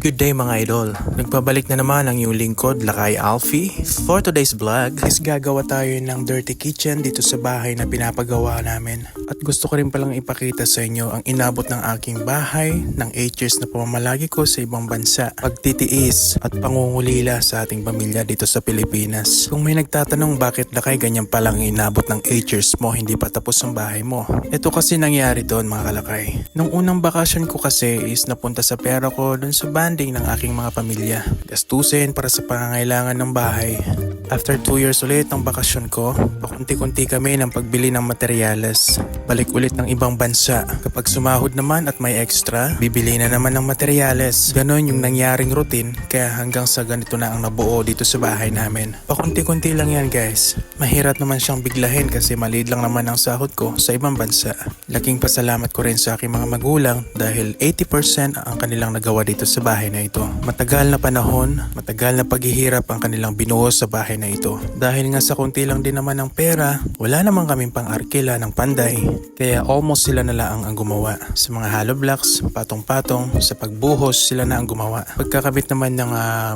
Good day mga idol. Nagbabalik na naman ang iyong lingkod, Lakay Alfie. For today's vlog is gagawa tayo ng dirty kitchen dito sa bahay na pinapagawa namin. At gusto ko rin palang ipakita sa inyo ang inabot ng aking bahay ng 8 years na pamamalagi ko sa ibang bansa. Pagtitiis at pangungulila sa ating pamilya dito sa Pilipinas. Kung may nagtatanong bakit Lakay ganyan palang inabot ng 8 years mo, hindi pa tapos ang bahay mo. Ito kasi nangyari doon mga kalakay. Nung unang bakasyon ko kasi is napunta sa pera ko doon sa banding ng aking mga pamilya. Gastusin para sa pangangailangan ng bahay. After 2 years ulit ng bakasyon ko, pakunti-kunti kami ng pagbili ng materyales. Balik ulit ng ibang bansa. Kapag sumahod naman at may extra, bibili na naman ng materyales. Ganon yung nangyaring routine, kaya hanggang sa ganito na ang nabuo dito sa bahay namin. Pakunti-kunti lang yan guys. Mahirap naman siyang biglahin kasi maliit lang naman ang sahod ko sa ibang bansa. Laking pasalamat ko rin sa aking mga magulang dahil 80% ang kanilang nagawa dito sa bahay na ito. Matagal na panahon, matagal na paghihirap ang kanilang binuhos sa bahay na ito. Dahil nga sa konti lang din naman ng pera, wala naman kaming pang-arkila ng panday. Kaya almost sila na lang ang gumawa. Sa mga hollow blocks, patong-patong, sa pagbuhos sila na ang gumawa. Pagkakabit naman ng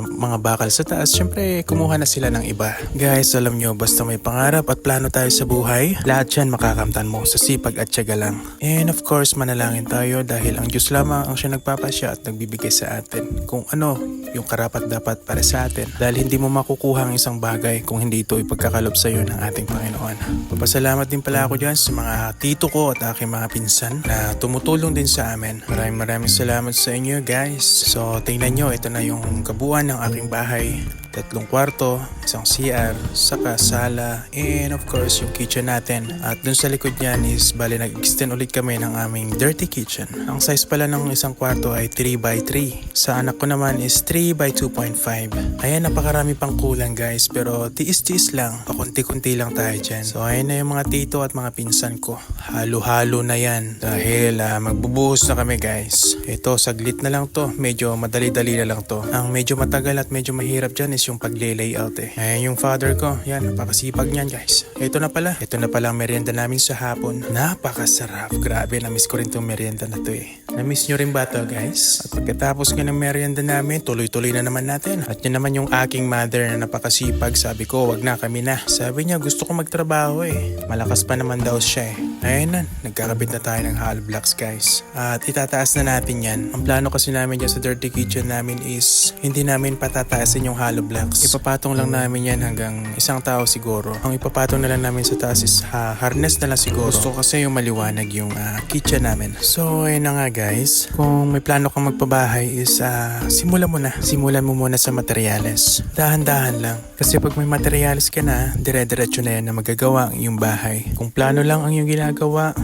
mga bakal sa taas, syempre kumuha na sila ng iba. Guys, alam nyo, basta may pangarap at plano tayo sa buhay, lahat yan makakamtan mo sa sipag at tiyaga lang. And of course, manalangin tayo dahil ang Diyos lamang ang siya nagpapasya at nagbibigay sa atin kung ano yung karapat dapat para sa atin. Dahil hindi mo makukuha ang isang bagay kung hindi ito ipagkakalob sa iyo ng ating Panginoon. Papasalamat din pala ako dyan sa mga tito ko at aking mga pinsan na tumutulong din sa amin. Maraming salamat sa inyo guys. So tingnan nyo, ito na yung kabuuan ng aking bahay. 3 kwarto, isang CR, saka sala, and of course yung kitchen natin. At dun sa likod niyan is bali nag-extend ulit kami ng aming dirty kitchen. Ang size pala ng isang kwarto ay 3x3. Sa anak ko naman is 3x2.5. Ayan, napakarami pang kulang guys, pero tiis-tiis lang. Pakunti-kunti lang tayo dyan. So ayan na yung mga tito at mga pinsan ko. Halo-halo na yan. Dahil magbubuhos na kami guys. Ito, saglit na lang to. Medyo madali-dali na lang to. Ang medyo matagal at medyo mahirap dyan is yung pagle-layout eh. Ayan yung father ko. Yan, napakasipag niyan guys. Ito na pala ang merienda namin sa hapon. Napakasarap. Grabe, na-miss ko rin tong merienda na to eh. Na-miss nyo rin ba to guys? At pagkatapos nga ng merienda namin, tuloy-tuloy na naman natin. At yun naman yung aking mother na napakasipag. Sabi ko, wag na, kami na. Sabi niya, gusto ko magtrabaho eh. Malakas pa naman daw siya eh. Ayun na, nagkakabit na tayo ng hollow blocks guys. At itataas na natin yan. Ang plano kasi namin dyan sa dirty kitchen namin is hindi namin patataasin yung hollow blocks. Ipapatong lang namin yan hanggang isang tao siguro. Ang ipapatong na lang namin sa taas is harness na lang siguro. Gusto kasi yung maliwanag yung kitchen namin. So ayun na nga guys. Kung may plano kang magpabahay is simulan mo na. Simulan mo muna sa materyales. Dahan-dahan lang. Kasi pag may materyales ka na, dire-diretso na yan na magagawa ang iyong bahay. Kung plano lang ang iyong ginagawa,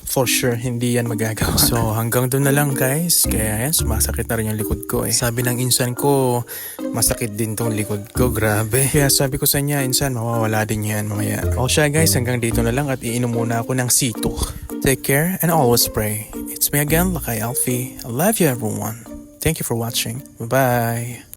for sure, hindi yan magagawa. So, hanggang doon na lang guys. Kaya yan, sumasakit na rin yung likod ko eh. Sabi ng insan ko, masakit din tong likod ko. Grabe. Kaya sabi ko sa niya, insan, mawawala din yan mamaya. O siya guys, hanggang dito na lang at iinom muna ako ng C2. Take care and always pray. It's me again, Lakay Alfie. I love you everyone. Thank you for watching. Bye-bye.